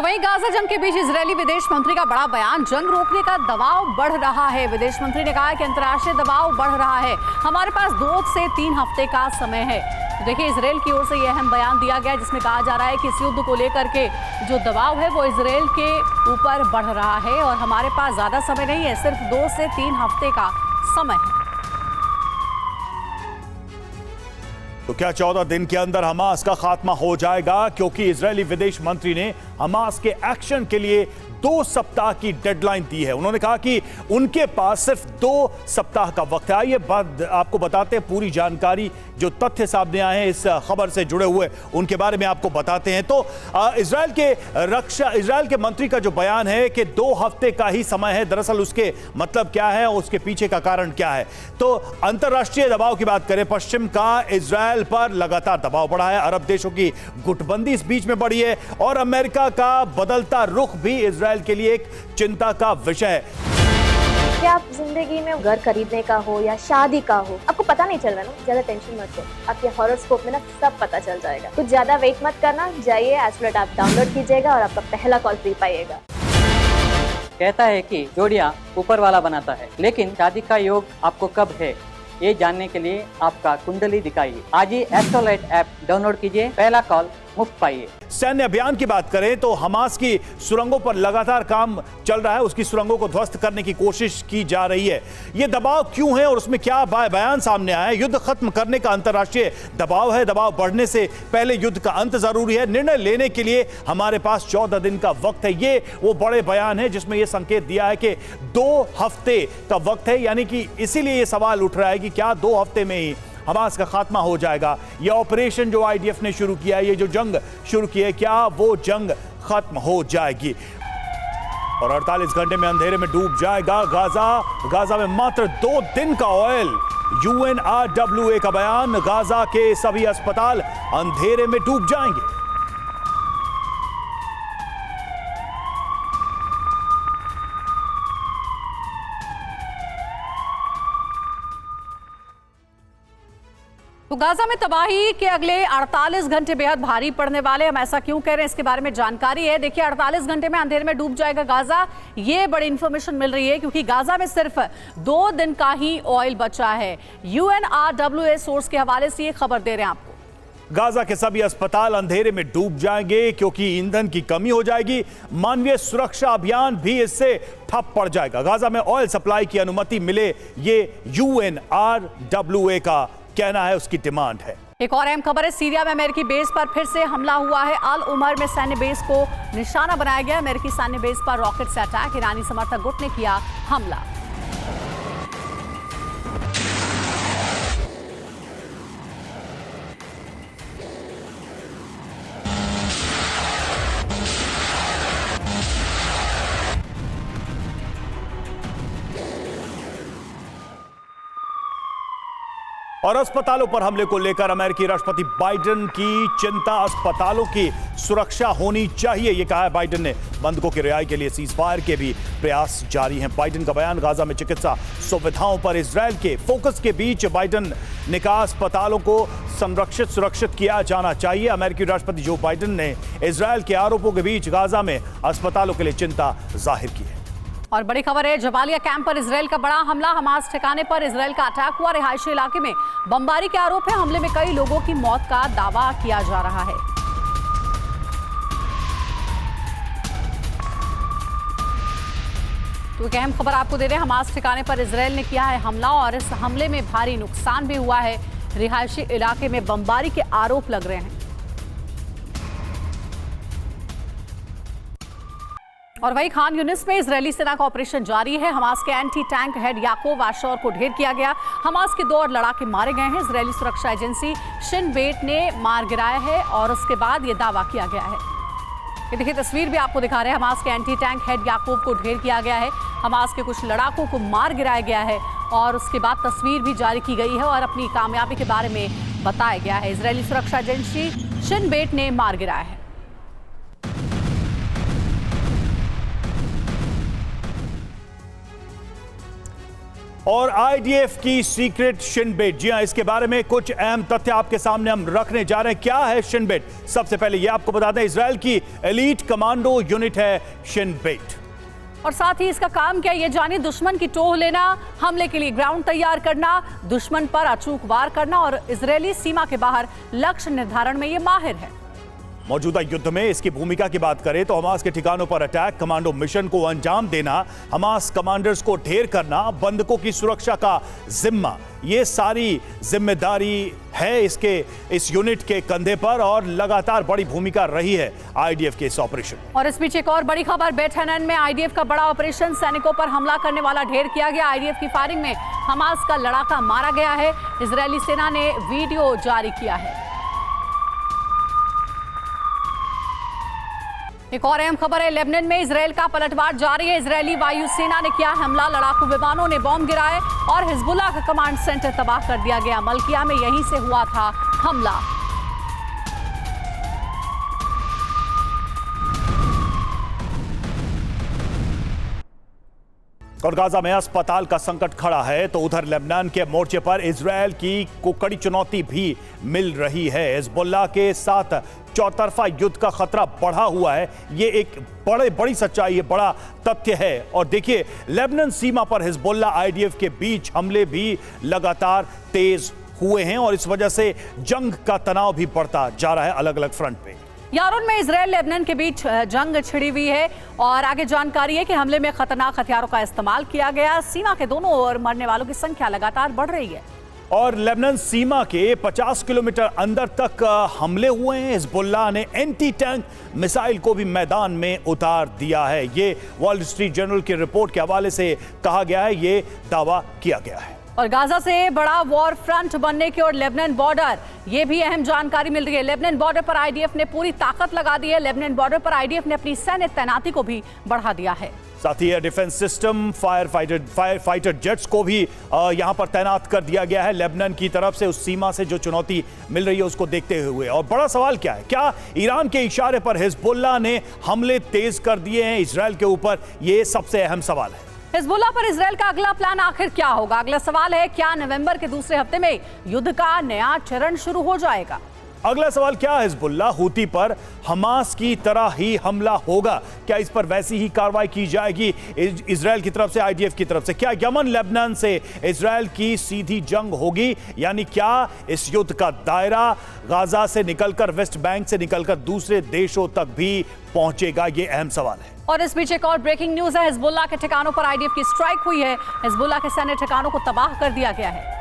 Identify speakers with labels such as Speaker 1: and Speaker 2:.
Speaker 1: तो वहीं गाजा जंग के बीच इजरायली विदेश मंत्री का बड़ा बयान, जंग रोकने का दबाव बढ़ रहा है। विदेश मंत्री ने कहा कि अंतर्राष्ट्रीय दबाव बढ़ रहा है, हमारे पास 2 से 3 हफ्ते का समय है। तो देखिए, इसराइल की ओर से यह अहम बयान दिया गया है जिसमें कहा जा रहा है कि इस युद्ध को लेकर के जो दबाव है वो इसराइल के ऊपर बढ़ रहा है और हमारे पास ज्यादा समय नहीं है, सिर्फ 2 से 3 हफ्ते का समय है।
Speaker 2: तो क्या 14 दिन के अंदर हमास का खात्मा हो जाएगा? क्योंकि इजरायली विदेश मंत्री ने हमास के एक्शन के लिए 2 सप्ताह की डेडलाइन दी है। उन्होंने कहा कि उनके पास सिर्फ 2 सप्ताह का वक्त है। आइए आपको बताते हैं पूरी जानकारी, जो तथ्य सामने आए हैं इस खबर से जुड़े हुए उनके बारे में आपको बताते हैं। तो इजरायल के मंत्री का जो बयान है कि 2 हफ्ते का ही समय है, दरअसल उसके मतलब क्या है और उसके पीछे का कारण क्या है? तो अंतर्राष्ट्रीय दबाव की बात करें, पश्चिम का इजरायल पर लगातार दबाव बढ़ा है, अरब देशों की गुटबंदी इस बीच में बढ़ी है और अमेरिका का बदलता रुख भी इजरायल के लिए एक चिंता का विषय है।
Speaker 3: क्या आप जिंदगी में घर खरीदने का हो या शादी का हो, आपको पता नहीं चल रहा ना, ज्यादा टेंशन मत लो, आपके हॉरोस्कोप में ना सब पता चल जाएगा। कुछ ज्यादा वेट मत करना, जाइए एस्ट्रोलैट आप डाउनलोड कीजिएगा और आपका पहला कॉल फ्री पाइएगा।
Speaker 4: कहता है कि जोड़ियां ऊपर वाला बनाता है, लेकिन शादी का योग आपको कब है ये जानने के लिए आपका कुंडली दिखाइए। आज ही एस्ट्रोलैट ऐप डाउनलोड कीजिए, पहला कॉल मुफ्त पाइए।
Speaker 2: सैन्य अभियान की बात करें तो हमास की सुरंगों पर लगातार काम चल रहा है, उसकी सुरंगों को ध्वस्त करने की कोशिश की जा रही है। यह दबाव क्यों है और उसमें क्या बयान सामने आया है? युद्ध खत्म करने का अंतर्राष्ट्रीय दबाव है, दबाव बढ़ने से पहले युद्ध का अंत जरूरी है, निर्णय लेने के लिए हमारे पास 14 दिन का वक्त है। ये वो बड़े बयान है जिसमें यह संकेत दिया है कि 2 हफ्ते का वक्त है, यानी कि इसीलिए यह सवाल उठ रहा है कि क्या 2 हफ्ते में ही हमास का खात्मा हो जाएगा? यह ऑपरेशन जो आईडीएफ ने शुरू किया है, ये जो जंग शुरू की है, क्या वो जंग खत्म हो जाएगी? और 48 घंटे में अंधेरे में डूब जाएगा गाजा में मात्र 2 दिन का ऑयल। UNRWA का बयान, गाजा के सभी अस्पताल अंधेरे में डूब जाएंगे।
Speaker 1: तो गाजा में तबाही के अगले 48 घंटे बेहद भारी पड़ने वाले। हम ऐसा क्यों कह रहे हैं, इसके बारे में जानकारी है। देखिए, 48 घंटे में अंधेरे में डूब जाएगा गाजा, ये बड़ी इंफॉर्मेशन मिल रही है क्योंकि गाजा में सिर्फ 2 दिन का ही ऑयल बचा है। UNRWA सोर्स के हवाले से ये खबर दे रहे हैं आपको।
Speaker 2: गाजा के सभी अस्पताल अंधेरे में डूब जाएंगे क्योंकि ईंधन की कमी हो जाएगी। मानवीय सुरक्षा अभियान भी इससे ठप पड़ जाएगा। गाजा में ऑयल सप्लाई की अनुमति मिले, ये UNRWA का कहना है, उसकी डिमांड है।
Speaker 1: एक और अहम खबर है, सीरिया में अमेरिकी बेस पर फिर से हमला हुआ है। अल उमर में सैन्य बेस को निशाना बनाया गया। अमेरिकी सैन्य बेस पर रॉकेट से अटैक, ईरानी समर्थक गुट ने किया हमला।
Speaker 2: और अस्पतालों पर हमले को लेकर अमेरिकी राष्ट्रपति बाइडेन की चिंता, अस्पतालों की सुरक्षा होनी चाहिए, यह कहा है बाइडेन ने। बंधकों की रिहाई के लिए सीजफायर के भी प्रयास जारी हैं। बाइडेन का बयान, गाजा में चिकित्सा सुविधाओं पर इजरायल के फोकस के बीच बाइडेन ने कहा अस्पतालों को संरक्षित सुरक्षित किया जाना चाहिए। अमेरिकी राष्ट्रपति जो बाइडेन ने इजरायल के आरोपों के बीच गाजा में अस्पतालों के लिए चिंता जाहिर की है।
Speaker 1: और बड़ी खबर है, जबालिया कैंप पर इजरायल का बड़ा हमला। हमास ठिकाने पर इजरायल का अटैक हुआ। रिहायशी इलाके में बमबारी के आरोप है। हमले में कई लोगों की मौत का दावा किया जा रहा है। तो एक अहम खबर आपको दे रहे हैं, हमास ठिकाने पर इजरायल ने किया है हमला और इस हमले में भारी नुकसान भी हुआ है। रिहायशी इलाके में बमबारी के आरोप लग रहे हैं। और वही खान यूनिस में इजरायली सेना का ऑपरेशन जारी है। हमास के एंटी टैंक हेड याकूब आशौर को ढेर किया गया। हमास के 2 और लड़ाके मारे गए हैं। इजरायली सुरक्षा एजेंसी शिन बेट ने मार गिराया है और उसके बाद ये दावा किया गया है। ये देखिए, तस्वीर भी आपको दिखा रहे हैं। हमास के एंटी टैंक हेड याकूब को ढेर किया गया है। हमास के कुछ लड़ाकों को मार गिराया गया है और उसके बाद तस्वीर भी जारी की गई है और अपनी कामयाबी के बारे में बताया गया है। इजरायली सुरक्षा एजेंसी शिन बेट ने मार गिराया है।
Speaker 2: और आईडीएफ की सीक्रेट शिनबेट। जी हां, इसके बारे में कुछ अहम तथ्य आपके सामने हम रखने जा रहे हैं। क्या है शिनबेट? सबसे पहले यह आपको बता दें, इजराइल की एलीट कमांडो यूनिट है शिनबेट।
Speaker 1: और साथ ही इसका काम क्या है ये जानिए। दुश्मन की टोह लेना, हमले के लिए ग्राउंड तैयार करना, दुश्मन पर अचूक वार करना और इजरायली सीमा के बाहर लक्ष्य निर्धारण में ये माहिर है।
Speaker 2: मौजूदा युद्ध में इसकी भूमिका की बात करें तो हमास के ठिकानों पर अटैक, कमांडो मिशन को अंजाम देना, हमास कमांडर्स को ढेर करना, बंधकों की सुरक्षा का जिम्मा, ये सारी जिम्मेदारी है इस यूनिट के कंधे पर और लगातार बड़ी भूमिका रही है आईडीएफ के इस ऑपरेशन।
Speaker 1: और इस बीच एक और बड़ी खबर, बेट हनन में आईडीएफ का बड़ा ऑपरेशन, सैनिकों पर हमला करने वाला ढेर किया गया। आईडीएफ की फायरिंग में हमास का लड़ाका मारा गया है। इजरायली सेना ने वीडियो जारी किया है। एक और अहम खबर है, लेबनान में इजराइल का पलटवार जारी है। इजरायली वायुसेना ने किया हमला, लड़ाकू विमानों ने बॉम्ब गिराए और हिजबुल्लाह का कमांड सेंटर तबाह कर दिया गया। मलकिया में यहीं से हुआ था हमला।
Speaker 2: और गाजा में अस्पताल का संकट खड़ा है तो उधर लेबनान के मोर्चे पर इजरायल को कड़ी चुनौती भी मिल रही है। हिजबुल्लाह के साथ चौतरफा युद्ध का खतरा बढ़ा हुआ है। ये एक बड़ी सच्चाई है, बड़ा तथ्य है। और देखिए, लेबनान सीमा पर हिजबुल्लाह आईडीएफ के बीच हमले भी लगातार तेज हुए हैं और इस वजह से जंग का तनाव भी बढ़ता जा रहा है अलग अलग फ्रंट पे।
Speaker 1: यारून में इजराइल लेबनान के बीच जंग छिड़ी हुई है और आगे जानकारी है कि हमले में खतरनाक हथियारों का इस्तेमाल किया गया। सीमा के दोनों ओर मरने वालों की संख्या लगातार बढ़ रही है
Speaker 2: और लेबनान सीमा के 50 किलोमीटर अंदर तक हमले हुए हैं। हिजबुल्लाह ने एंटी टैंक मिसाइल को भी मैदान में उतार दिया है। ये वॉल स्ट्रीट जर्नल की रिपोर्ट के हवाले से कहा गया है, ये दावा किया गया है।
Speaker 1: और गाजा से बड़ा वॉर फ्रंट बनने की ओर लेबनान बॉर्डर, ये भी अहम जानकारी मिल रही है। लेबनान बॉर्डर पर आईडीएफ ने पूरी ताकत लगा दी है। लेबनान बॉर्डर पर आईडीएफ ने अपनी सैन्य तैनाती को भी बढ़ा दिया है।
Speaker 2: साथ ही air defence system, fire fighter jets को भी यहां पर तैनात कर दिया गया है लेबनान की तरफ से, उस सीमा से जो चुनौती मिल रही है उसको देखते हुए। और बड़ा सवाल क्या है, क्या ईरान के इशारे पर हिजबुल्लाह ने हमले तेज कर दिए हैं इजरायल के ऊपर? ये सबसे अहम सवाल है।
Speaker 1: हिजबुल्लाह पर इजरायल का अगला प्लान आखिर क्या होगा? अगला सवाल है, क्या नवंबर के दूसरे हफ्ते में युद्ध का नया चरण शुरू हो जाएगा?
Speaker 2: अगला सवाल, क्या हिजबुल्लाह हूती पर हमास की तरह ही हमला होगा? क्या इस पर वैसी ही कार्रवाई की जाएगी इजरायल की तरफ से, आईडीएफ की तरफ से? क्या यमन लेबनान से इजरायल की सीधी जंग होगी? यानी क्या इस युद्ध का दायरा गाजा से निकलकर, वेस्ट बैंक से निकलकर दूसरे देशों तक भी पहुंचेगा? ये अहम सवाल है।
Speaker 1: और इस बीच एक और ब्रेकिंग न्यूज है, हिजबुल्लाह के ठिकानों पर आईडीएफ की स्ट्राइक हुई है। हिजबुल्लाह के सैन्य ठिकानों को तबाह कर दिया गया है।